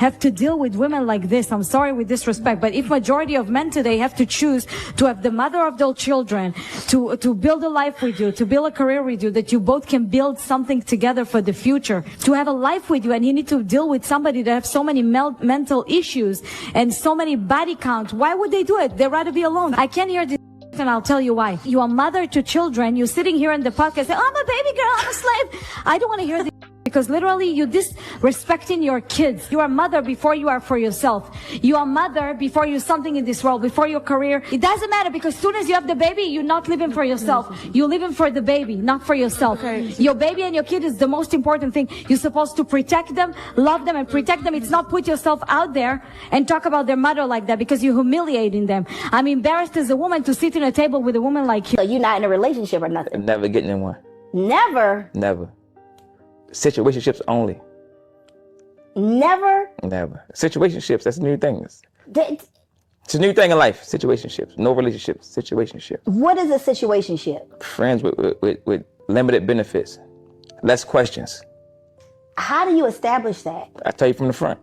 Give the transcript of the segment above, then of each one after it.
have to deal with women like this. I'm sorry with disrespect, but if majority of men today have to choose to have the mother of their children, to build a life with you, to build a career with you, that you both can build something together for the future, to have a life with you, and you need to deal with somebody that have so many mental issues and so many body count, why would they do it? They'd rather be alone. I can't hear this, and I'll tell you why. You are mother to children. You're sitting here in the podcast saying, oh, I'm a baby girl, I'm a slave. I don't want to hear this. Because literally you disrespecting your kids. You are mother before you are for yourself. You are mother before you're something in this world, before your career. It doesn't matter, because as soon as you have the baby, you're not living for yourself. You're living for the baby, not for yourself. Your baby and your kid is the most important thing. You're supposed to protect them, love them, and protect them. It's not put yourself out there and talk about their mother like that, because you're humiliating them. I'm embarrassed as a woman to sit in a table with a woman like you. So you're not in a relationship or nothing? Never getting in one. Never? Never. Situationships only. Never? Never. Situationships, that's new things. It's a new thing in life. Situationships. No relationships. Situationship. What is a situationship? Friends with limited benefits. Less questions. How do you establish that? I tell you from the front.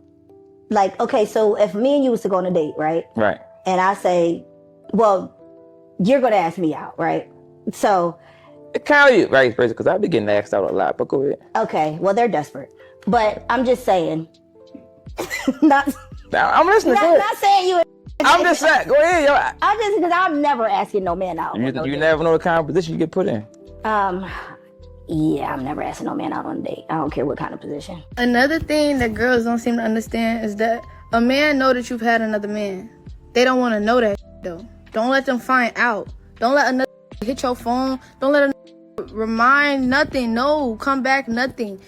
Like, okay, so if me and you was to go on a date, right? Right. And I say, well, you're going to ask me out, right? So... It kind of right, because I've been getting asked out a lot, but go ahead. Okay, well, they're desperate. But I'm just saying. I'm listening. Not saying you. I'm just saying, go ahead, yo. I'm just, because I'm never asking no man out. You never know the kind of position you get put in. Yeah, I'm never asking no man out on a date. I don't care what kind of position. Another thing that girls don't seem to understand is that a man know that you've had another man. They don't want to know that, though. Don't let them find out. Don't let another hit your phone. Don't let another remind nothing. No, come back nothing.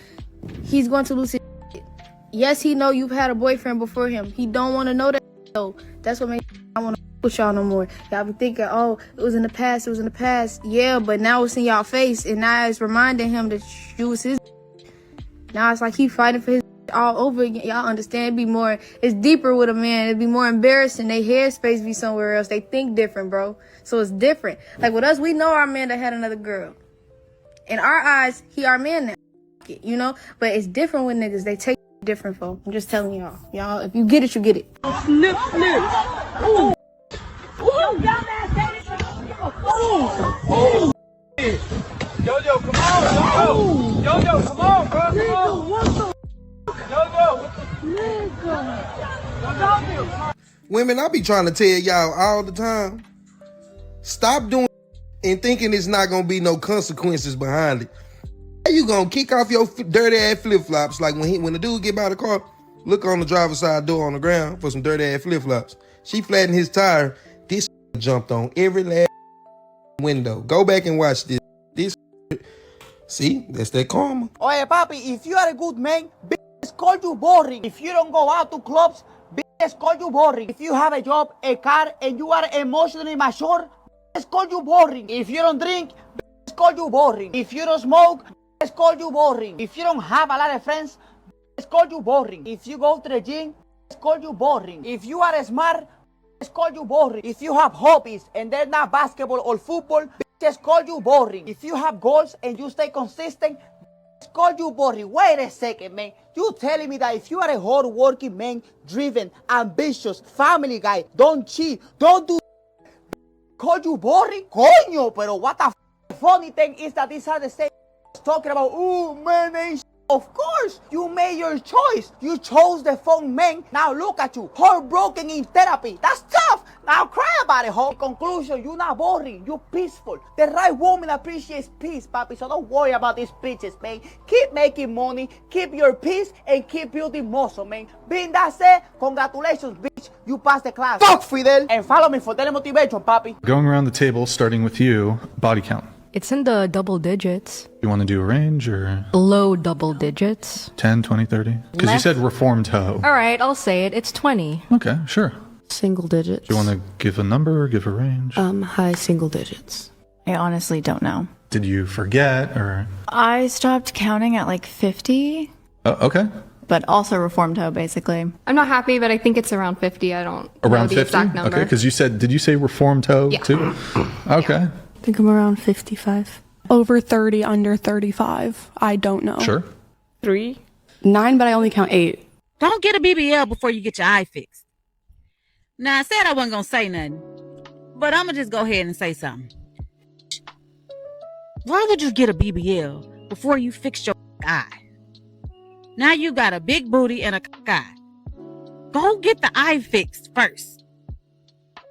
He's going to lose his shit. Yes, he know you've had a boyfriend before him. He don't want to know that, though. That's what makes I want to with y'all no more. Y'all be thinking, oh, it was in the past. It was in the past. Yeah, but now it's in y'all face, and now it's reminding him that you was his. Now it's like he fighting for his all over again. Y'all understand? It's deeper with a man. It'd be more embarrassing. They headspace be somewhere else. They think different, bro. So it's different. Like with us, we know our man that had another girl. In our eyes, he our man now. You know? But it's different with niggas. They take different, folks. I'm just telling y'all. Y'all, if you get it, you get it. Snip, snip. Ooh. Ooh. Ooh. Yo, come on, Yo, come on, bro. Come on. What the? Women, I be trying to tell y'all all the time, stop doing and thinking it's not gonna be no consequences behind it. How you gonna kick off your dirty ass flip flops? Like when the dude get by the car, look on the driver's side door on the ground for some dirty ass flip flops. She flattened his tire. This jumped on every last window. Go back and watch this. See, that's that karma. Oye, papi, if you are a good man, bitches call you boring. If you don't go out to clubs, bitches call you boring. If you have a job, a car, and you are emotionally mature, bitches call you boring. If you don't drink, bitches call you boring. If you don't smoke, bitches call you boring. If you don't have a lot of friends, bitches call you boring. If you go to the gym, bitches call you boring. If you are smart, bitches call you boring. If you have hobbies and they're not basketball or football, just call you boring. If you have goals and you stay consistent, just call you boring. Wait a second, man. You telling me that if you are a hard-working man, driven, ambitious, family guy, don't cheat, don't do, call you boring? Coño, pero what the funny thing is that these are the same talking about, ooh, man, ain't. Of course, you made your choice. You chose the phone, man. Now look at you, heartbroken in therapy. That's tough. Now cry about it, ho. In conclusion, you're not boring. You're peaceful. The right woman appreciates peace, papi. So don't worry about these bitches, man. Keep making money, keep your peace, and keep building muscle, man. Being that said, congratulations, bitch. You passed the class. Fuck, Fidel. And follow me for daily motivation, papi. Going around the table, starting with you, body count. It's in the double digits. You want to do a range or? Low double digits. 10, 20, 30? Because you said reformed hoe. All right, I'll say it. It's 20. Okay, sure. Single digits. Do you want to give a number or give a range? High single digits. I honestly don't know. Did you forget or? I stopped counting at like 50. Okay. But also reformed hoe, basically. I'm not happy, but I think it's around 50. I don't know Around the 50? exact number. Okay, because you said, did you say reformed hoe too? Okay. I think I'm around 55. Over 30, under 35. I don't know. Sure. 3? 9, but I only count 8. Don't get a BBL before you get your eye fixed. Now, I said I wasn't going to say nothing, but I'm going to just go ahead and say something. Why would you get a BBL before you fix your eye? Now you got a big booty and a eye. Go get the eye fixed first.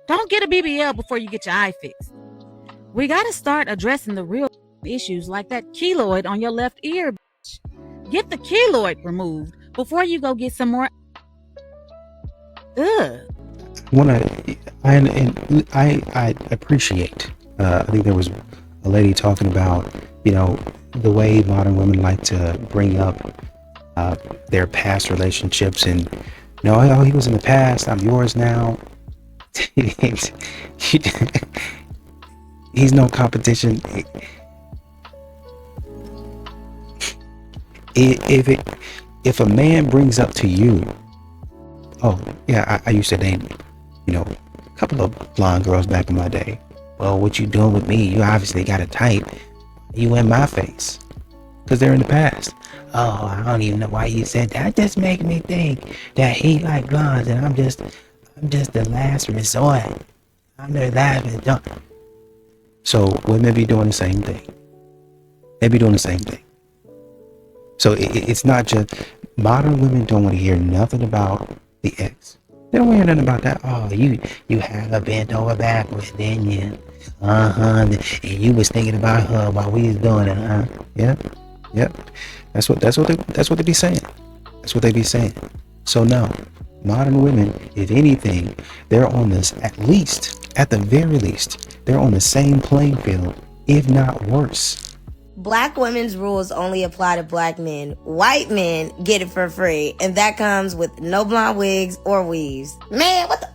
Don't get a BBL before you get your eye fixed. We got to start addressing the real issues like that keloid on your left ear. Get the keloid removed before you go get some more. Ugh. I appreciate. I think there was a lady talking about, the way modern women like to bring up their past relationships, and oh, he was in the past, I'm yours now. He's no competition. If a man brings up to you, oh yeah, I used to date, a couple of blonde girls back in my day. Well, what you doing with me? You obviously got a type. You in my face, because they're in the past. Oh, I don't even know why you said that. Just make me think that he like blondes, and I'm just the last resort. I'm the last resort. So women be doing the same thing. They be doing the same thing. So it's not just modern women don't want to hear nothing about the ex. They don't want to hear nothing about that. Oh, you had her bent over backwards, didn't you? And you was thinking about her while we was doing it, huh? Yep. That's what they be saying. That's what they be saying. So no, modern women, if anything, they're on this, at the very least, they're on the same playing field, if not worse. Black women's rules only apply to black men. White men get it for free, and that comes with no blonde wigs or weaves. Man, what the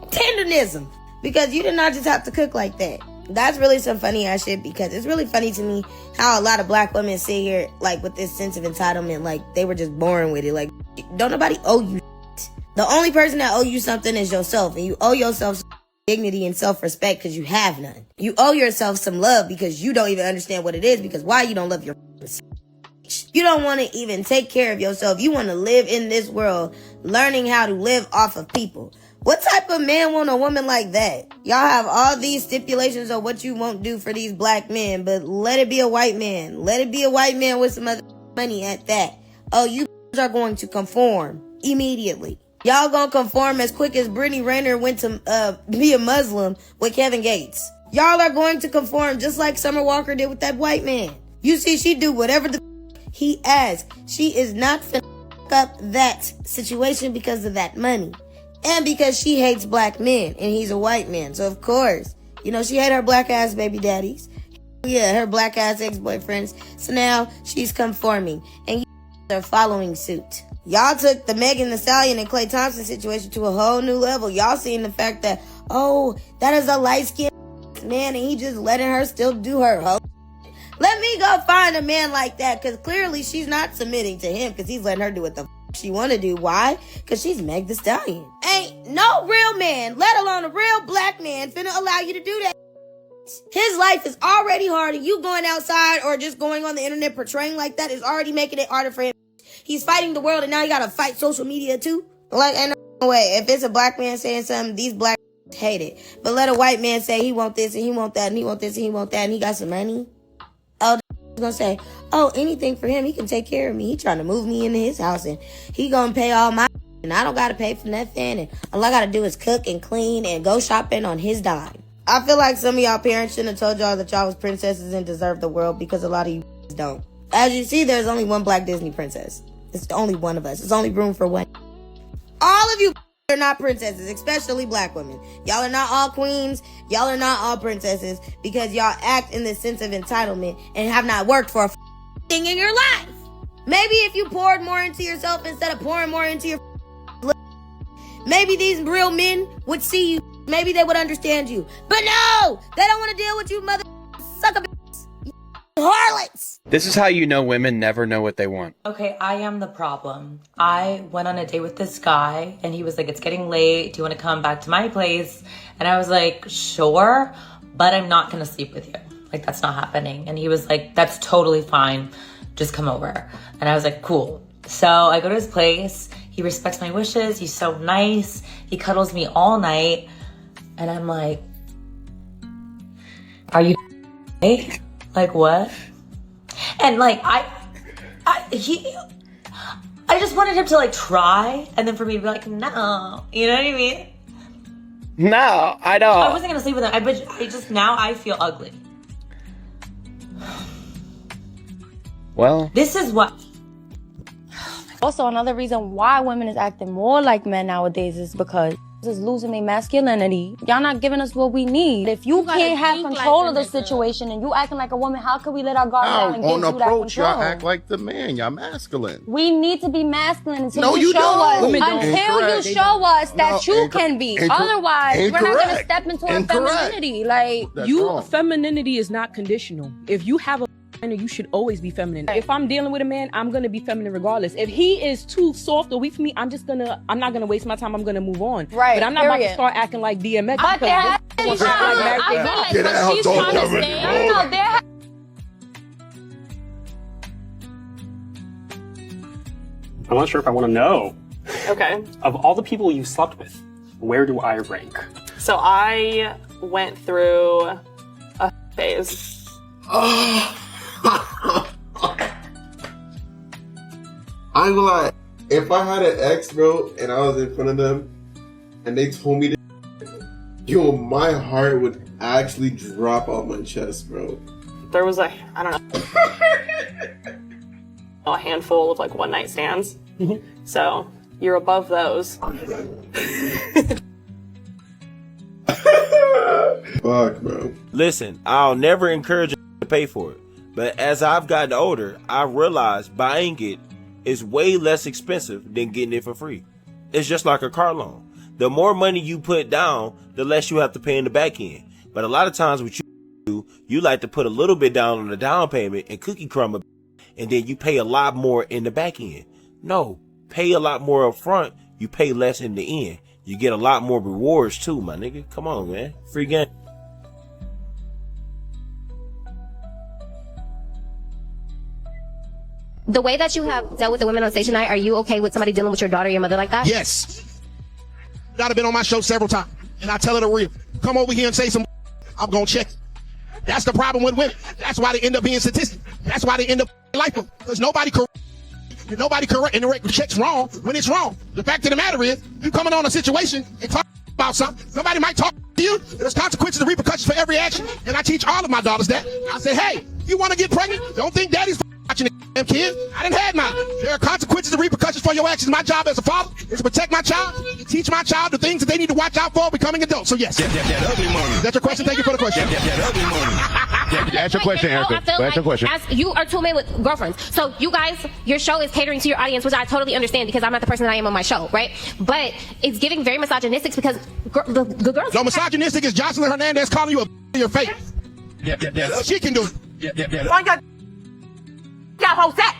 tenderism? Because you did not just have to cook like that. That's really some funny ass shit, because it's really funny to me how a lot of black women sit here like with this sense of entitlement, like they were just born with it. Like, don't nobody owe you shit. The only person that owe you something is yourself, and you owe yourself dignity and self-respect because you have none. You owe yourself some love because you don't even understand what it is, because why you don't love your you don't want to even take care of yourself. You want to live in this world learning how to live off of people. What type of man want a woman like that? Y'all have all these stipulations of what you won't do for these black men, but let it be a white man. Let it be a white man with some other money at that. Oh, you are going to conform immediately. Y'all gonna conform as quick as Brittany Renner went to be a Muslim with Kevin Gates. Y'all are going to conform just like Summer Walker did with that white man. You see, she do whatever the he asks. She is not finna up that situation because of that money. And because she hates black men and he's a white man. So of course, she hate her black ass baby daddies. Yeah, her black ass ex-boyfriends. So now she's conforming. And you are following suit. Y'all took the Megan Thee Stallion and Klay Thompson situation to a whole new level. Y'all seen the fact that, oh, that is a light-skinned man and he just letting her still do her whole. Let me go find a man like that, because clearly she's not submitting to him because he's letting her do what the she want to do. Why? Because she's Meg Thee Stallion. Ain't no real man, let alone a real black man, finna allow you to do that. His life is already hard, and you going outside or just going on the internet portraying like that is already making it harder for him. He's fighting the world, and now you gotta fight social media too? Like, ain't no way. If it's a black man saying something, these black hate it. But let a white man say he want this and he want that and he want this and he want that and he got some money. Oh, gonna say, oh, anything for him. He can take care of me. He trying to move me into his house, and he gonna pay all my and I don't gotta pay for nothing, and all I gotta do is cook and clean and go shopping on his dime. I feel like some of y'all parents shouldn't have told y'all that y'all was princesses and deserve the world, because a lot of you don't. As you see, there's only one black Disney princess. It's only one of us. There's only room for one. All of you are not princesses, especially black women. Y'all are not all queens. Y'all are not all princesses, because y'all act in this sense of entitlement and have not worked for a thing in your life. Maybe if you poured more into yourself instead of pouring more into your maybe these real men would see you. Maybe they would understand you. But no! They don't want to deal with you mother sucker harlots! This is how you know women never know what they want. Okay, I am the problem. I went on a date with this guy, and he was like, it's getting late. Do you want to come back to my place? And I was like, sure, but I'm not going to sleep with you. Like, that's not happening. And he was like, that's totally fine. Just come over. And I was like, cool. So I go to his place. He respects my wishes. He's so nice. He cuddles me all night. And I'm like, are you like what? And like, I just wanted him to like try, and then for me to be like, no, you know what I mean? No, I don't. I wasn't gonna sleep with him. Now I feel ugly. Well, this is what. Also, another reason why women is acting more like men nowadays is because is losing their masculinity. Y'all not giving us what we need. If you can't have control of the situation and you acting like a woman, how can we let our guard down and give you that approach, control? y'all act like the man. Y'all masculine. We need to be masculine until No, you you show don't. us. Until you show us that you can be. Otherwise, we're not going to step into our femininity. Like Femininity is not conditional. If you have a you should always be feminine. If I'm dealing with a man, I'm gonna be feminine regardless. If he is too soft or weak for me, I'm not gonna waste my time. I'm gonna move on. Right. But I'm not about to start acting like DMX. But there has to be I'm not sure if I want to know. Okay. Of all the people you slept with, where do I rank? So I went through a phase. I ain't gonna lie. If I had an ex, bro, and I was in front of them, and they told me to, my heart would actually drop out my chest, bro. There was a handful of like one night stands. So you're above those. Fuck, bro. Listen, I'll never encourage you to pay for it. But as I've gotten older, I realized buying it is way less expensive than getting it for free. It's just like a car loan. The more money you put down, the less you have to pay in the back end. But a lot of times what you do, you like to put a little bit down on the down payment and cookie crumb, and then you pay a lot more in the back end. No, pay a lot more up front, you pay less in the end. You get a lot more rewards too, my nigga. Come on, man. Free game. The way that you have dealt with the women on station night, are you okay with somebody dealing with your daughter or your mother like that? Yes. I've been on my show several times, and I tell her the real. Come over here and say some, I'm gonna check it. That's the problem with women. That's why they end up being statistics. That's why they end up like them. Because nobody correct, and the check's wrong when it's wrong. The fact of the matter is, you coming on a situation and talk about something, somebody might talk to you. There's consequences and repercussions for every action, and I teach all of my daughters that. I say, hey, you want to get pregnant? Don't think daddy's watching the damn kid. I didn't have mine. There are consequences and repercussions for your actions. My job as a father is to protect my child, to teach my child the things that they need to watch out for becoming adults. So yes. That's your question. Thank you for the question. Ask your question, Erica. Ask your question. You are two men with girlfriends. So you guys, your show is catering to your audience, which I totally understand because I'm not the person that I am on my show, right? But it's giving very misogynistic because the girls... No, misogynistic is Jocelyn Hernandez calling you a in your face. She can do it. Y'all hoes at?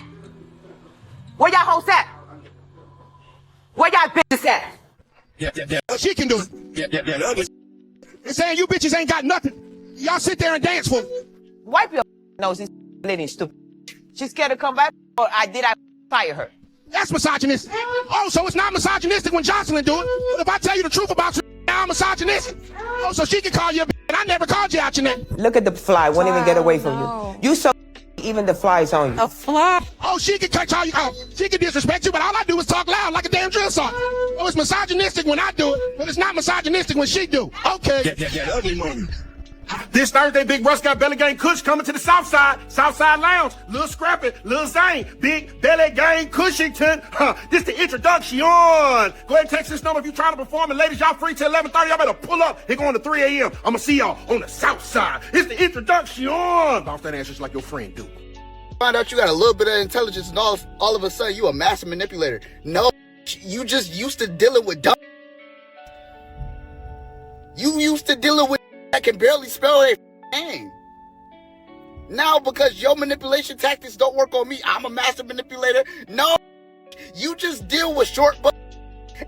Where y'all hoes at? Where y'all bitches at? She can do it. It's saying you bitches ain't got nothing. Y'all sit there and dance for me. Wipe your nose, this lady stupid. She's scared to come back, or I fire her? That's misogynistic. Oh, so it's not misogynistic when Jocelyn do it. But if I tell you the truth about you, I'm misogynistic. Oh, so she can call you a bitch, and I never called you out your name. Look at the fly, won't even get away from you. You so even the fly is on you. A fly? Oh, she can call you out. She can disrespect you, but all I do is talk loud like a damn drill sergeant. Oh, it's misogynistic when I do it, but it's not misogynistic when she do. Okay. Ugly money. This Thursday, Big Russ got Belly Gang Kush coming to the Southside Lounge. Lil Scrappy, Lil Zane, Big Belly Gang Cushington. This the introduction. Go ahead and text this number if you're trying to perform. And ladies, y'all free till 11:30. Y'all better pull up. It going to 3 a.m. I'm going to see y'all on the Southside. It's the introduction. Bounce that ass just like your friend do. Find out you got a little bit of intelligence and all of a sudden you a master manipulator. No, you just used to dealing with dumb. You used to dealing with that can barely spell their name. Now because your manipulation tactics don't work on me, I'm a master manipulator. No, you just deal with short bus.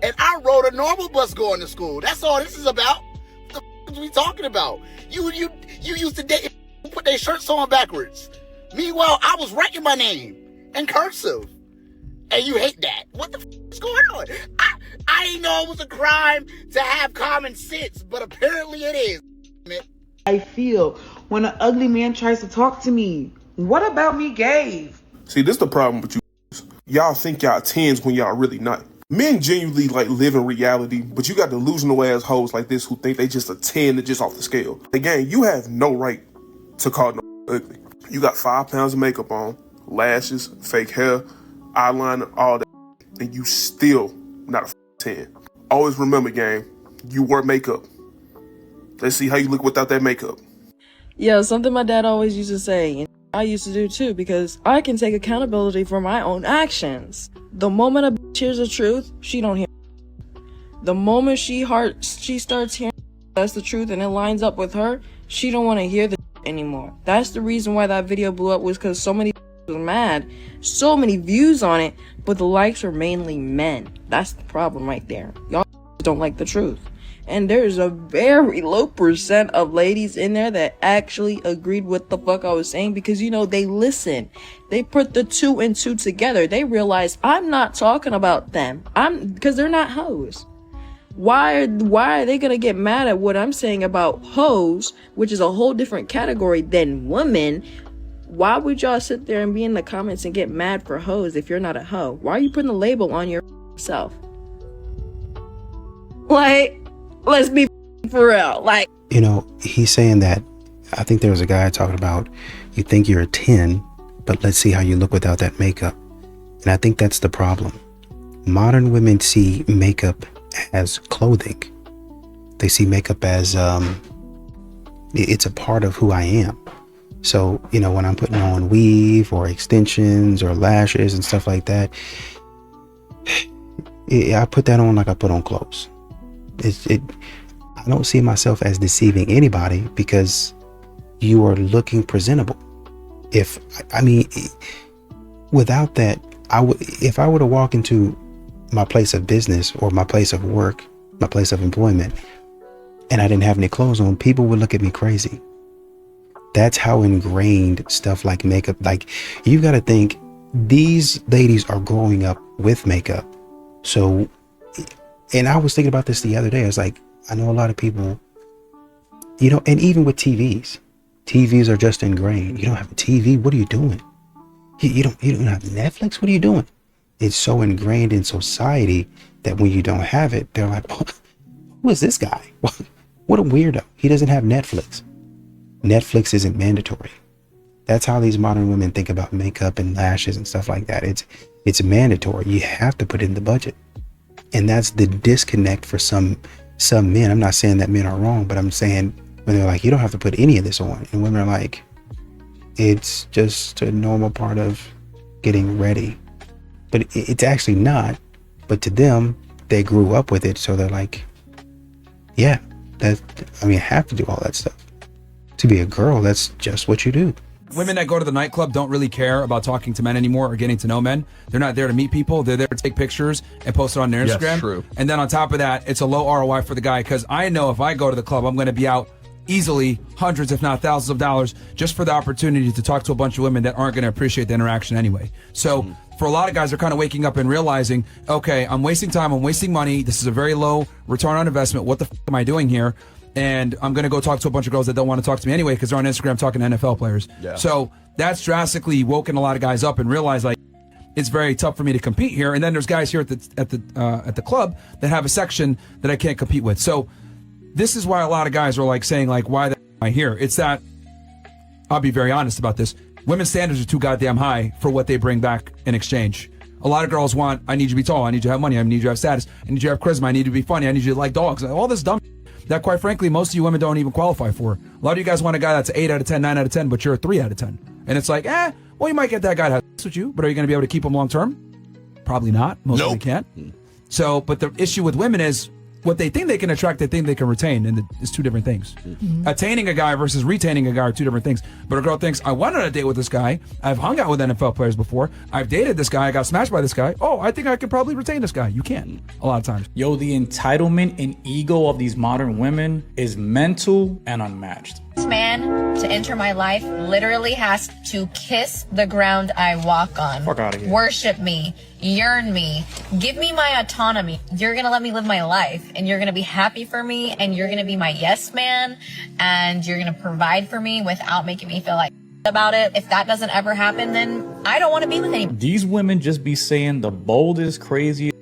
And I rode a normal bus going to school. That's all this is about. What the f*** are we talking about? You used to date put their shirts on backwards. Meanwhile, I was writing my name in cursive. And you hate that. What the f***? What's going on? I didn't know it was a crime to have common sense, but apparently it is. I feel when an ugly man tries to talk to me. What about me, Gabe? See, this the problem with you. Y'all think y'all 10s when y'all really not. Men genuinely like live in reality, but you got delusional ass hoes like this who think they just a 10 that's just off the scale. Again, you have no right to call no ugly. You got 5 pounds of makeup on, lashes, fake hair, eyeliner, all that, and you still not a 10. Always remember, gang, you wear makeup. Let's see how you look without that makeup. Yeah, something my dad always used to say, and I used to do too, because I can take accountability for my own actions. The moment a bitch hears the truth, she don't hear. The moment she starts hearing that's the truth and it lines up with her, she don't want to hear the anymore. That's the reason why that video blew up, was because so many was mad, so many views on it, but the likes are mainly men. That's the problem right there. Y'all don't like the truth. And there's a very low percent of ladies in there that actually agreed with the fuck I was saying, because, you know, they listen. They put the 2 and 2 together. They realize I'm not talking about them. Because they're not hoes. Why are they gonna get mad at what I'm saying about hoes, which is a whole different category than women? Why would y'all sit there and be in the comments and get mad for hoes if you're not a hoe? Why are you putting the label on yourself? Like, let's be for real. Like, You know, he's saying that, I think there was a guy talking about, you think you're a 10, but let's see how you look without that makeup. And I think that's the problem. Modern women see makeup as clothing. They see makeup as, it's a part of who I am. So, you know, when I'm putting on weave or extensions or lashes and stuff like that, I put that on like I put on clothes. I don't see myself as deceiving anybody, because you are looking presentable. Without that, if I were to walk into my place of business or my place of work, my place of employment, and I didn't have any clothes on, people would look at me crazy. That's how ingrained stuff like makeup, like, you got to think, these ladies are growing up with makeup. So, and I was thinking about this the other day. I was like, I know a lot of people, you know, and even with TVs are just ingrained. You don't have a TV, what are you doing? You don't have Netflix, what are you doing? It's so ingrained in society that when you don't have it, they're like, who is this guy? What a weirdo. He doesn't have Netflix. Netflix isn't mandatory. That's how these modern women think about makeup and lashes and stuff like that. It's mandatory. You have to put it in the budget. And that's the disconnect for some men. I'm not saying that men are wrong, but I'm saying when they're like, you don't have to put any of this on. And women are like, it's just a normal part of getting ready. But it's actually not. But to them, they grew up with it. So they're like, yeah, I have to do all that stuff. To be a girl, that's just what you do. Women that go to the nightclub don't really care about talking to men anymore or getting to know men. They're not there to meet people. They're there to take pictures and post it on their Instagram. Yes, true. And then on top of that, it's a low ROI for the guy, because I know if I go to the club, I'm going to be out easily hundreds, if not thousands of dollars just for the opportunity to talk to a bunch of women that aren't going to appreciate the interaction anyway. So for a lot of guys, they're kind of waking up and realizing, okay, I'm wasting time, I'm wasting money. This is a very low return on investment. What the f am I doing here? And I'm going to go talk to a bunch of girls that don't want to talk to me anyway, because they're on Instagram talking to NFL players. Yeah. So that's drastically woken a lot of guys up and realized, like, it's very tough for me to compete here. And then there's guys here at the club that have a section that I can't compete with. So this is why a lot of guys are like saying, like, why the f am I here? It's that, I'll be very honest about this, women's standards are too goddamn high for what they bring back in exchange. A lot of girls want, I need you to be tall, I need you to have money, I need you to have status, I need you to have charisma, I need you to be funny, I need you to like dogs, all this dumb that, quite frankly, most of you women don't even qualify for. A lot of you guys want a guy that's 8 out of 10, 9 out of 10, but you're a 3 out of 10. And it's like, well, you might get that guy to have sex with you, but are you going to be able to keep him long term? Probably not. Most of them can't. So, but the issue with women is what they think they can attract, they think they can retain, and it's two different things. Attaining a guy versus retaining a guy are two different things. But a girl thinks, I went on a date with this guy, I've hung out with NFL players before, I've dated this guy, I got smashed by this guy, oh, I think I can probably retain this guy. You can't, a lot of times. Yo, the entitlement and ego of these modern women is mental and unmatched. man to enter my life literally has to kiss the ground I walk on. Fuck outta here. Worship me, yearn me, give me my autonomy. You're gonna let me live my life, and you're gonna be happy for me, and you're gonna be my yes man, and you're gonna provide for me without making me feel like about it. If that doesn't ever happen, then I don't want to be with anybody. These women just be saying the boldest, craziest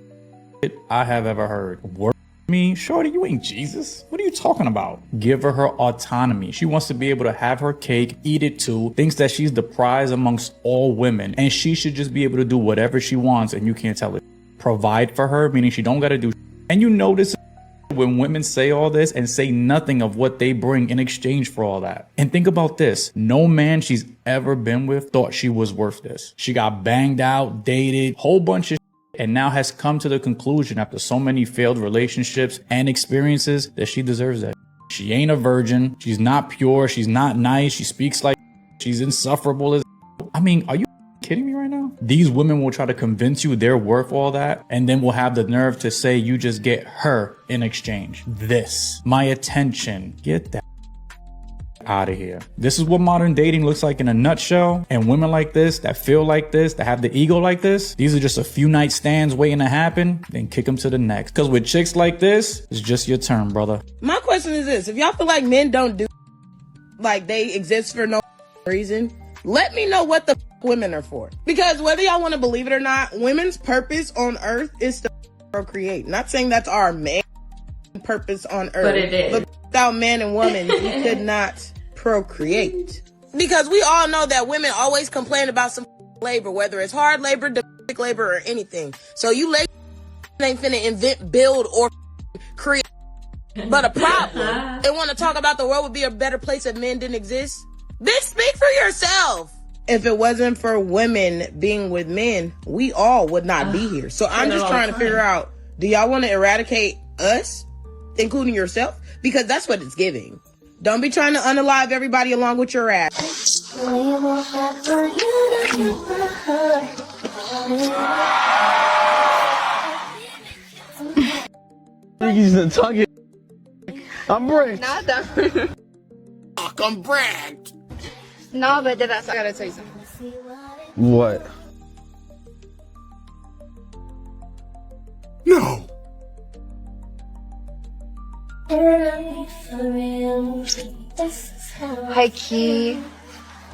shit I have ever heard. Work me, shorty, you ain't Jesus. What are you talking about? Give her autonomy. She wants to be able to have her cake, eat it too, thinks that she's the prize amongst all women, and she should just be able to do whatever she wants, and you can't tell it. Provide for her, meaning she don't gotta do. And you notice when women say all this and say nothing of what they bring in exchange for all that. And think about this. No man she's ever been with thought she was worth this. She got banged out, dated, whole bunch of and now has come to the conclusion after so many failed relationships and experiences that she deserves that. She ain't a virgin. She's not pure. She's not nice. She speaks like she's insufferable as I mean, are you kidding me right now? These women will try to convince you they're worth all that and then will have the nerve to say you just get her in exchange. This, my attention. Get that out of here. This is what modern dating looks like in a nutshell. And women like this, that feel like this, that have the ego like this, these are just a few night stands waiting to happen, then kick them to the next. Because with chicks like this, it's just your turn, brother. My question is this: if y'all feel like men don't do like they exist for no reason, let me know what the women are for. Because whether y'all want to believe it or not, women's purpose on earth is to procreate. Not saying that's our main purpose on earth, But it is. But without man and woman, we could not procreate. Because we all know that women always complain about some labor, whether it's hard labor, domestic labor, or anything. So you ladies ain't finna invent, build, or create. But a problem. They want to talk about the world would be a better place if men didn't exist. Bitch, speak for yourself. If it wasn't for women being with men, we all would not be here. So I'm just trying to figure out, do y'all want to eradicate us, including yourself? Because that's what it's giving. Don't be trying to unalive everybody along with your ass. I'm bragged. Nada. Fuck, I'm bragged. No, but that's, I gotta tell you something. What? No. Hi, Key.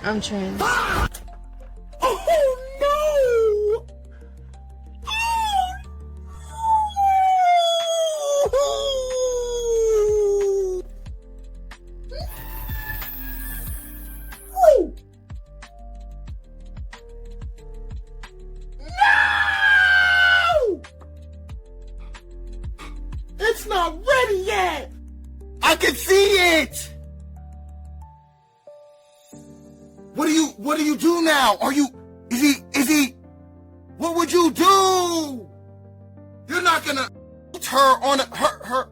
I'm trans. Oh no! Oh! No! It's not ready yet! I can see it! What do you do now? Is he, what would you do? You're not gonna put her on her.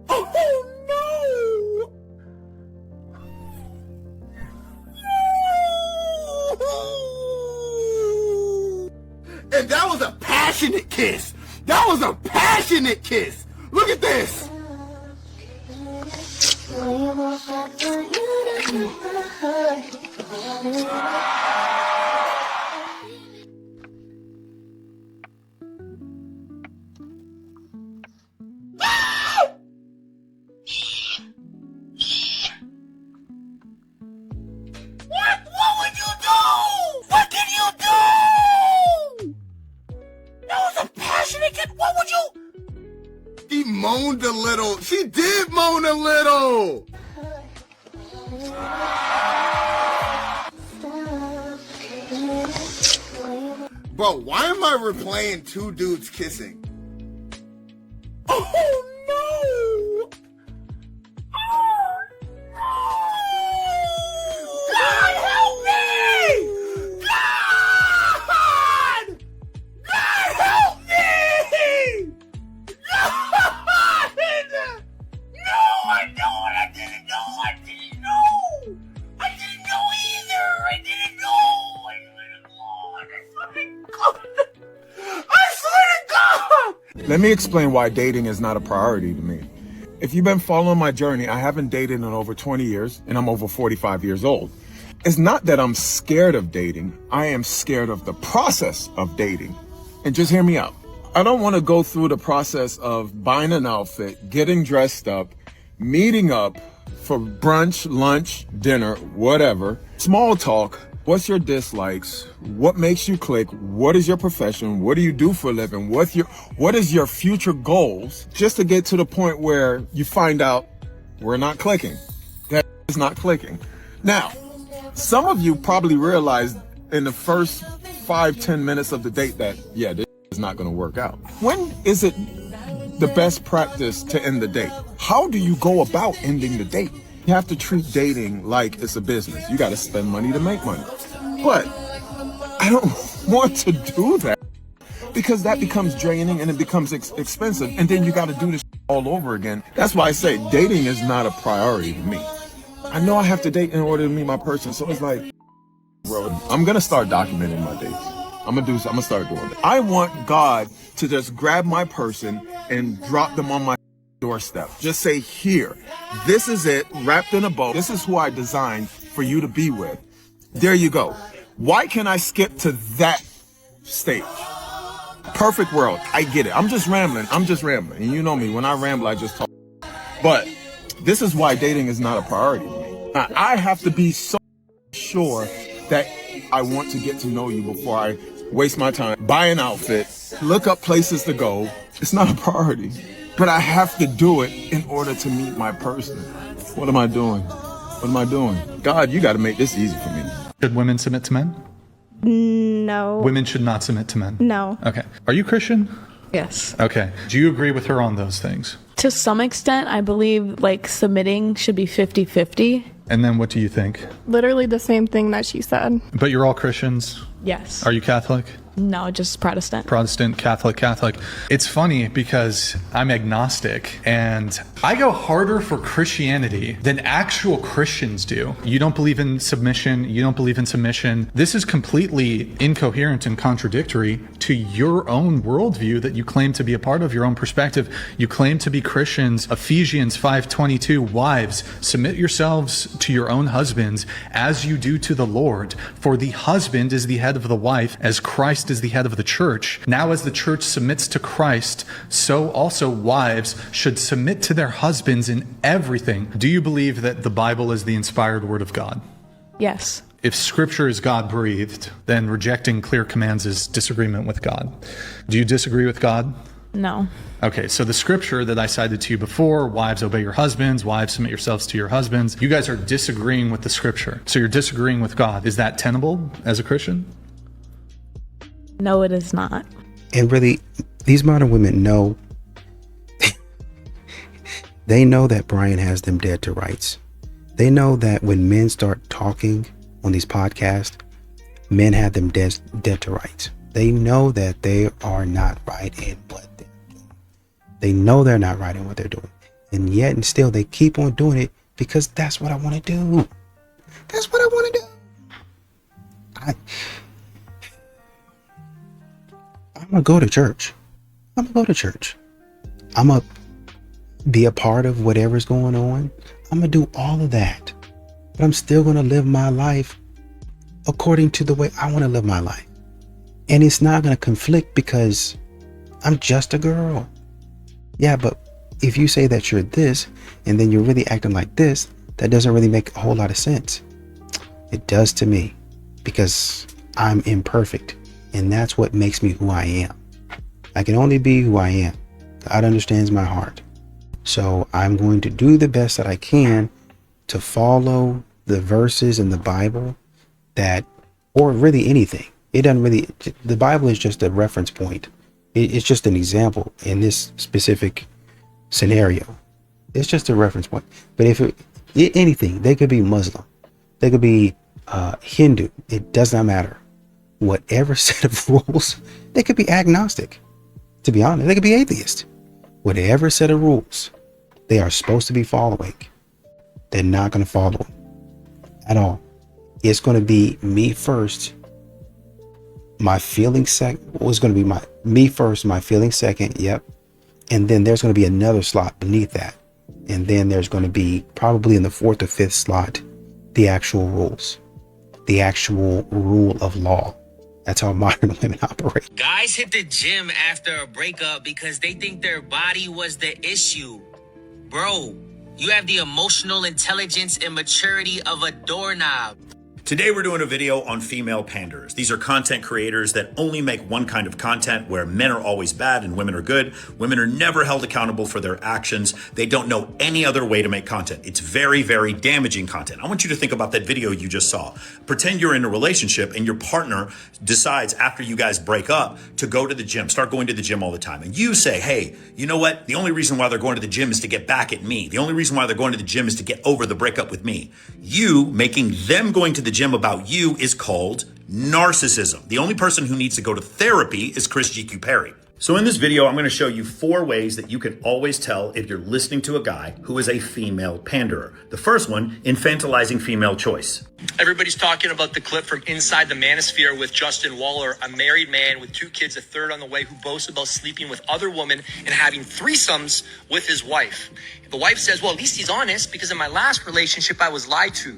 Oh no! And that was a passionate kiss. That was a passionate kiss. Look at this. What would you do? What can you do? That was a passionate kiss. What would you? She moaned a little. She did moan a little. Bro, why am I replaying two dudes kissing? Oh no! Oh no! God help me! God! God help me! God! No, I didn't know. I didn't know either. I didn't know. I swear to God! Let me explain why dating is not a priority to me. If you've been following my journey, I haven't dated in over 20 years, and I'm over 45 years old. It's not that I'm scared of dating. I am scared of the process of dating. And just hear me out. I don't want to go through the process of buying an outfit, getting dressed up, meeting up for brunch, lunch, dinner, whatever. Small talk. What's your dislikes? What makes you click? What is your profession? What do you do for a living? What is your future goals? Just to get to the point where you find out we're not clicking. That is not clicking. Now, some of you probably realized in the first 5-10 minutes of the date that, yeah, this is not going to work out. When is it the best practice to end the date? How do you go about ending the date? You have to treat dating like it's a business. You got to spend money to make money. But I don't want to do that because that becomes draining and it becomes expensive. And then you got to do this all over again. That's why I say dating is not a priority to me. I know I have to date in order to meet my person. So it's like, bro, I'm going to start documenting my dates. I'm gonna start doing it. I want God to just grab my person and drop them on my doorstep. Just say, here, this is it, wrapped in a bow. This is who I designed for you to be with. There you go. Why can I skip to that stage? Perfect world. I get it. I'm just rambling. And you know me. When I ramble, I just talk. But this is why dating is not a priority to me. I have to be so sure that I want to get to know you before I waste my time, buy an outfit, look up places to go. It's not a priority. But I have to do it in order to meet my person. What am I doing? God, you got to make this easy for me. Should women submit to men? No. Women should not submit to men? No. Okay. Are you Christian? Yes. Okay. Do you agree with her on those things? To some extent, I believe like submitting should be 50-50. And then what do you think? Literally the same thing that she said. But you're all Christians? Yes. Are you Catholic? No, just Protestant. Protestant, Catholic. It's funny because I'm agnostic and I go harder for Christianity than actual Christians do. You don't believe in submission. You don't believe in submission. This is completely incoherent and contradictory to your own worldview that you claim to be a part of, your own perspective. You claim to be Christians. Ephesians 5:22, wives, submit yourselves to your own husbands as you do to the Lord. For the husband is the head of the wife, as Christ is the head of the church. Now as the church submits to Christ, so also wives should submit to their husbands in everything. Do you believe that the Bible is the inspired word of God? Yes. If scripture is God-breathed, then rejecting clear commands is disagreement with God. Do you disagree with God? No. Okay, so the scripture that I cited to you before, wives obey your husbands, wives submit yourselves to your husbands, you guys are disagreeing with the scripture. So you're disagreeing with God. Is that tenable as a Christian? No, it is not. And really, these modern women know, they know that Brian has them dead to rights. They know that when men start talking on these podcasts, men have them dead to rights. They know that they are not right in what they're doing. They know they're not right in what they're doing. And yet and still they keep on doing it because that's what I want to do. That's what I want to do. I'm going to go to church. I'm going to be a part of whatever's going on. I'm going to do all of that. But I'm still going to live my life according to the way I want to live my life. And it's not going to conflict because I'm just a girl. Yeah, but if you say that you're this and then you're really acting like this, that doesn't really make a whole lot of sense. It does to me because I'm imperfect. And that's what makes me who I am. I can only be who I am. God understands my heart. So I'm going to do the best that I can to follow the verses in the Bible that, or really anything. It doesn't really, the Bible is just a reference point. It's just an example in this specific scenario. It's just a reference point. But if anything, they could be Muslim. They could be Hindu. It does not matter. Whatever set of rules, they could be agnostic. To be honest, they could be atheist. Whatever set of rules they are supposed to be following, they're not going to follow at all. It's going to be me first, my feeling second. It's going to be me first, my feeling second. Yep. And then there's going to be another slot beneath that. And then there's going to be probably in the 4th or 5th slot, the actual rules, the actual rule of law. That's how modern women operate. Guys hit the gym after a breakup because they think their body was the issue. Bro, you have the emotional intelligence and maturity of a doorknob. Today we're doing a video on female panderers. These are content creators that only make one kind of content where men are always bad and women are good. Women are never held accountable for their actions. They don't know any other way to make content. It's very, very damaging content. I want you to think about that video you just saw. Pretend you're in a relationship and your partner decides after you guys break up to go to the gym, start going to the gym all the time. And you say, hey, you know what? The only reason why they're going to the gym is to get back at me. The only reason why they're going to the gym is to get over the breakup with me. You making them going to the gym about you is called narcissism. The only person who needs to go to therapy is Chris GQ Perry. So in this video, I'm going to show you 4 ways that you can always tell if you're listening to a guy who is a female panderer. The first one, infantilizing female choice. Everybody's talking about the clip from Inside the Manosphere with Justin Waller, a married man with 2 kids, a third on the way, who boasts about sleeping with other women and having threesomes with his wife. The wife says, well, at least he's honest because in my last relationship, I was lied to.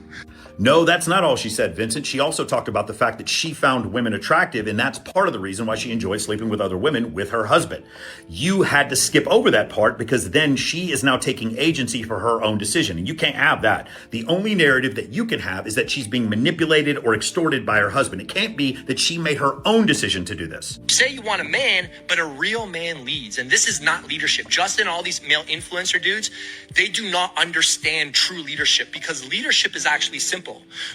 No, that's not all she said, Vincent. She also talked about the fact that she found women attractive, and that's part of the reason why she enjoys sleeping with other women with her husband. You had to skip over that part because then she is now taking agency for her own decision, and you can't have that. The only narrative that you can have is that she's being manipulated or extorted by her husband. It can't be that she made her own decision to do this. Say you want a man, but a real man leads, and this is not leadership. Justin, all these male influencer dudes, they do not understand true leadership because leadership is actually simple.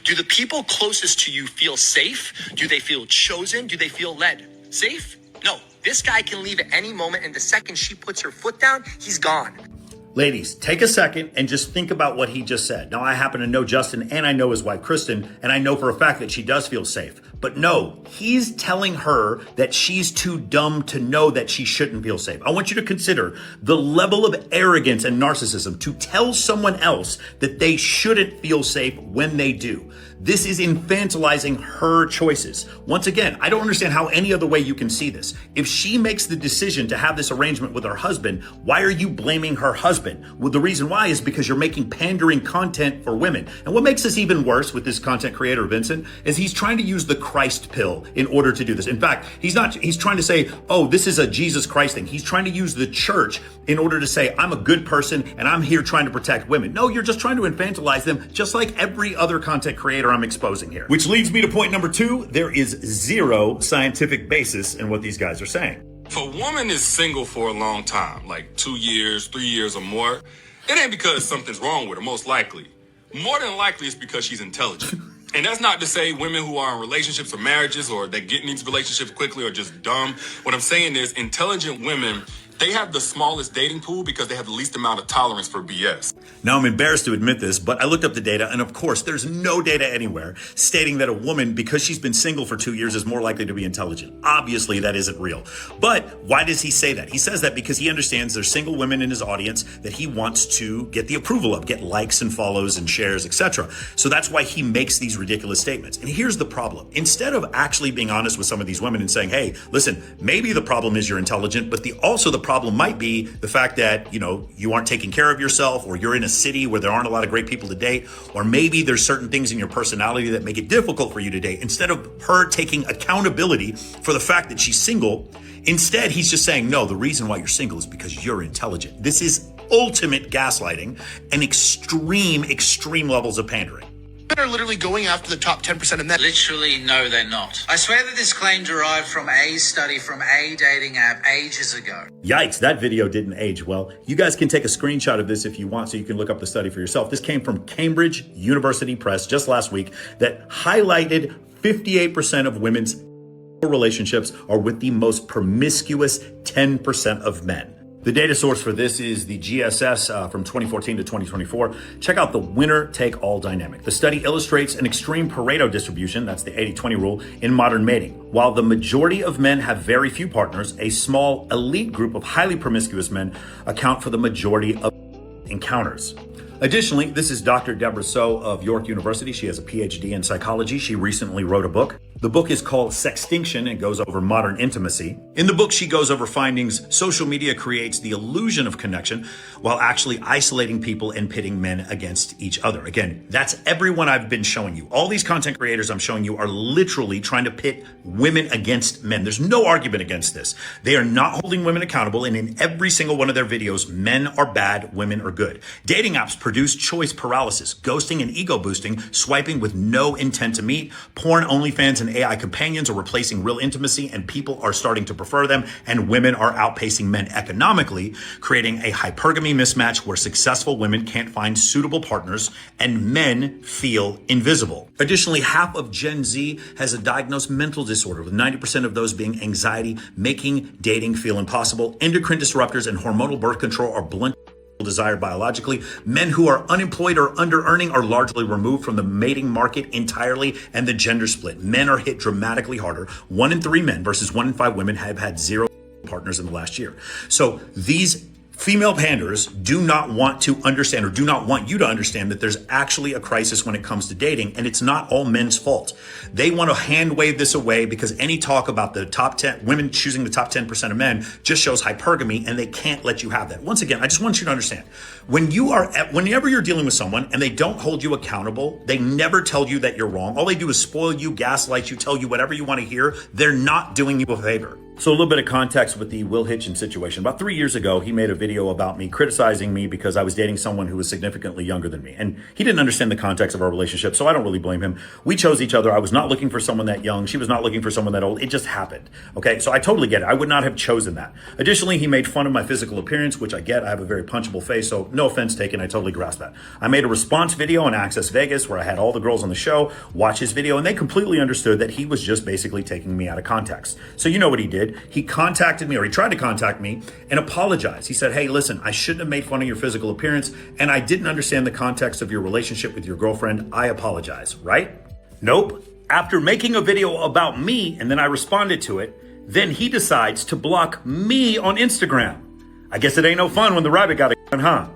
Do the people closest to you feel safe? Do they feel chosen? Do they feel led? Safe? No. This guy can leave at any moment, and the second she puts her foot down, he's gone. Ladies, take a second and just think about what he just said. Now, I happen to know Justin and I know his wife, Kristen, and I know for a fact that she does feel safe. But no, he's telling her that she's too dumb to know that she shouldn't feel safe. I want you to consider the level of arrogance and narcissism to tell someone else that they shouldn't feel safe when they do. This is infantilizing her choices. Once again, I don't understand how any other way you can see this. If she makes the decision to have this arrangement with her husband, why are you blaming her husband? Well, the reason why is because you're making pandering content for women. And what makes this even worse with this content creator, Vincent, is he's trying to use the Christ pill in order to do this. In fact, he's trying to say, oh, this is a Jesus Christ thing. He's trying to use the church in order to say, I'm a good person and I'm here trying to protect women. No, you're just trying to infantilize them just like every other content creator I'm exposing here. Which leads me to point number 2. There is zero scientific basis in what these guys are saying. If a woman is single for a long time, like 2 years, 3 years or more, it ain't because something's wrong with her, most likely. More than likely it's because she's intelligent. And that's not to say women who are in relationships or marriages or that get in these relationships quickly are just dumb. What I'm saying is intelligent women, they have the smallest dating pool because they have the least amount of tolerance for BS. Now, I'm embarrassed to admit this, but I looked up the data, and of course, there's no data anywhere stating that a woman, because she's been single for 2 years, is more likely to be intelligent. Obviously, that isn't real. But why does he say that? He says that because he understands there's single women in his audience that he wants to get the approval of, get likes and follows and shares, etc. So that's why he makes these ridiculous statements. And here's the problem. Instead of actually being honest with some of these women and saying, hey, listen, maybe the problem is you're intelligent, but also the problem might be the fact that, you aren't taking care of yourself, or you're in a city where there aren't a lot of great people to date, or maybe there's certain things in your personality that make it difficult for you to date. Instead of her taking accountability for the fact that she's single, instead he's just saying, no, the reason why you're single is because you're intelligent. This is ultimate gaslighting and extreme levels of pandering. Are literally going after the top 10% of men. Literally, no, they're not. I swear that this claim derived from a study from a dating app ages ago. Yikes, that video didn't age well. You guys can take a screenshot of this if you want so you can look up the study for yourself. This came from Cambridge University Press just last week that highlighted 58% of women's relationships are with the most promiscuous 10% of men. The data source for this is the GSS from 2014 to 2024. Check out the winner-take-all dynamic. The study illustrates an extreme Pareto distribution, that's the 80-20 rule, in modern mating. While the majority of men have very few partners, a small elite group of highly promiscuous men account for the majority of encounters. Additionally, this is Dr. Deborah So of York University. She has a PhD in psychology. She recently wrote a book. The book is called Sextinction and goes over modern intimacy. In the book, she goes over findings social media creates the illusion of connection while actually isolating people and pitting men against each other. Again, that's everyone I've been showing you. All these content creators I'm showing you are literally trying to pit women against men. There's no argument against this. They are not holding women accountable, and in every single one of their videos, men are bad, women are good. Dating apps produce choice paralysis, ghosting and ego boosting, swiping with no intent to meet, porn, OnlyFans, and AI companions are replacing real intimacy, and people are starting to prefer them, and women are outpacing men economically, creating a hypergamy mismatch where successful women can't find suitable partners and men feel invisible. Additionally, half of Gen Z has a diagnosed mental disorder, with 90% of those being anxiety, making dating feel impossible. Endocrine disruptors and hormonal birth control are blunt desire biologically. Men who are unemployed or under-earning are largely removed from the mating market entirely, and the gender split. Men are hit dramatically harder. 1 in 3 men versus 1 in 5 women have had 0 partners in the last year. So these female panderers do not want to understand, or do not want you to understand, that there's actually a crisis when it comes to dating, and it's not all men's fault. They want to hand wave this away because any talk about the top 10 women choosing the top 10% of men just shows hypergamy, and they can't let you have that. Once again, I just want you to understand, whenever you're dealing with someone and they don't hold you accountable, they never tell you that you're wrong. All they do is spoil you, gaslight you, tell you whatever you want to hear. They're not doing you a favor. So a little bit of context with the Will Hitchens situation. About 3 years ago, he made a video about me, criticizing me because I was dating someone who was significantly younger than me. And he didn't understand the context of our relationship, so I don't really blame him. We chose each other. I was not looking for someone that young. She was not looking for someone that old. It just happened. Okay, so I totally get it. I would not have chosen that. Additionally, he made fun of my physical appearance, which I get. I have a very punchable face, so no offense taken. I totally grasp that. I made a response video on Access Vegas where I had all the girls on the show watch his video, and they completely understood that he was just basically taking me out of context. So you know what he did? He contacted me, or he tried to contact me, and apologize. He said, hey, listen, I shouldn't have made fun of your physical appearance, and I didn't understand the context of your relationship with your girlfriend. I apologize, right? Nope. After making a video about me, and then I responded to it, then he decides to block me on Instagram. I guess it ain't no fun when the rabbit got a gun, huh?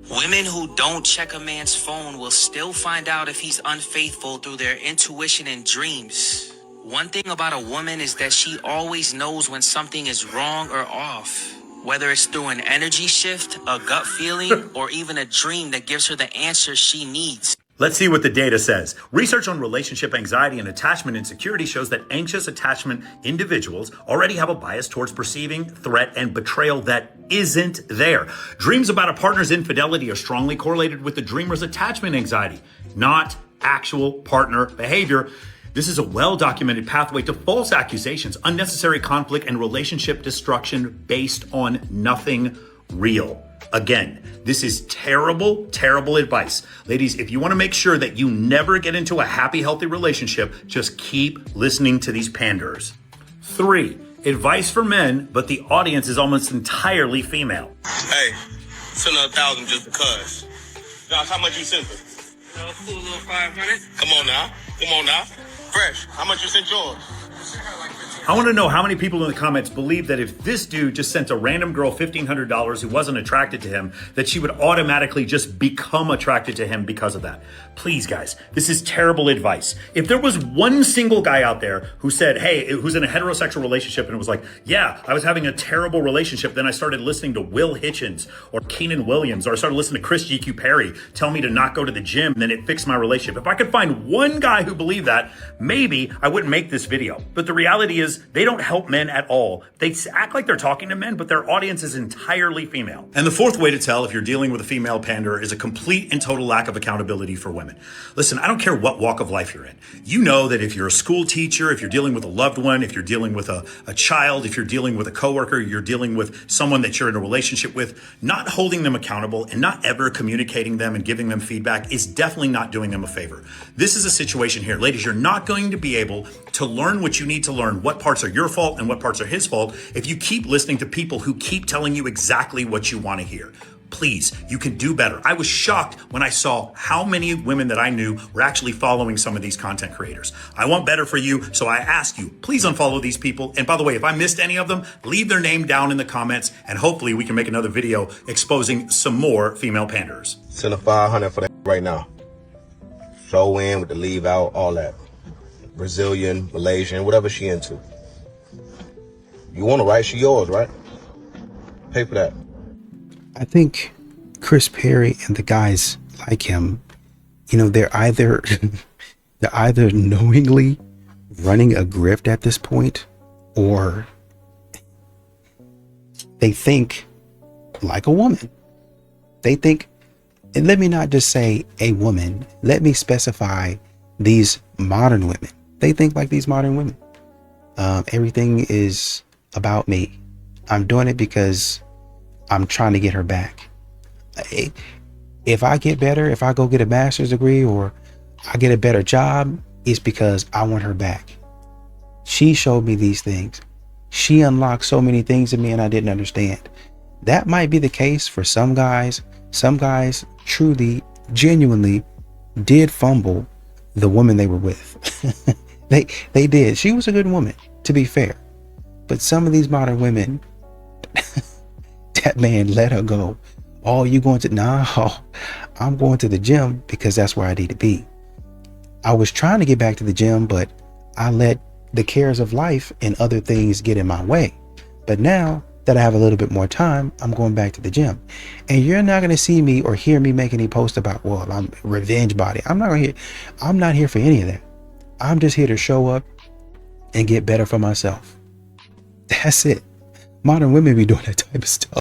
Women who don't check a man's phone will still find out if he's unfaithful through their intuition and dreams. One thing about a woman is that she always knows when something is wrong or off, whether it's through an energy shift, a gut feeling, or even a dream that gives her the answers she needs. Let's see what the data says. Research on relationship anxiety and attachment insecurity shows that anxious attachment individuals already have a bias towards perceiving threat and betrayal that isn't there. Dreams about a partner's infidelity are strongly correlated with the dreamer's attachment anxiety, not actual partner behavior. This is a well-documented pathway to false accusations, unnecessary conflict, and relationship destruction based on nothing real. Again, this is terrible, terrible advice. Ladies, if you want to make sure that you never get into a happy, healthy relationship, just keep listening to these panderers. 3, advice for men, but the audience is almost entirely female. Hey, send her 1,000 just because. Josh, how much you sent her? Cool little 500. Come on now. Fresh, how much you sent yours? I want to know how many people in the comments believe that if this dude just sent a random girl $1,500 who wasn't attracted to him, that she would automatically just become attracted to him because of that. Please, guys, this is terrible advice. If there was one single guy out there who said, hey, who's in a heterosexual relationship and was like, yeah, I was having a terrible relationship, then I started listening to Will Hitchens or Keenan Williams, or I started listening to Chris GQ Perry tell me to not go to the gym, and then it fixed my relationship. If I could find one guy who believed that, maybe I wouldn't make this video. But the reality is they don't help men at all. They act like they're talking to men, but their audience is entirely female. And the 4th way to tell if you're dealing with a female panderer is a complete and total lack of accountability for women. Listen, I don't care what walk of life you're in. You know that if you're a school teacher, if you're dealing with a loved one, if you're dealing with a child, if you're dealing with a coworker, you're dealing with someone that you're in a relationship with, not holding them accountable and not ever communicating them and giving them feedback is definitely not doing them a favor. This is a situation here. Ladies, you're not going to be able to learn what you need to learn, what parts are your fault and what parts are his fault, if you keep listening to people who keep telling you exactly what you want to hear. Please, you can do better. I was shocked when I saw how many women that I knew were actually following some of these content creators. I want better for you, so I ask you, please unfollow these people. And by the way, if I missed any of them, leave their name down in the comments, and hopefully we can make another video exposing some more female panderers. Send a 500 for that right now. Show in with the leave out, all that. Brazilian, Malaysian, whatever she into. You want her, right? She yours, right? Pay for that. I think Chris Perry and the guys like him, you know, they're either knowingly running a grift at this point, or they think like a woman. They think, and let me not just say a woman, let me specify these modern women. They think like these modern women. Everything is about me. I'm doing it because I'm trying to get her back. If I get better, if I go get a master's degree or I get a better job, it's because I want her back. She showed me these things. She unlocked so many things in me and I didn't understand. That might be the case for some guys. Some guys truly, genuinely did fumble the woman they were with. They did. She was a good woman, to be fair. But some of these modern women, that man let her go. Oh, you going to? No, I'm going to the gym because that's where I need to be. I was trying to get back to the gym, but I let the cares of life and other things get in my way. But now that I have a little bit more time, I'm going back to the gym. And you're not going to see me or hear me make any post about, well, I'm revenge body. I'm not here for any of that. I'm just here to show up and get better for myself. That's it. Modern women be doing that type of stuff.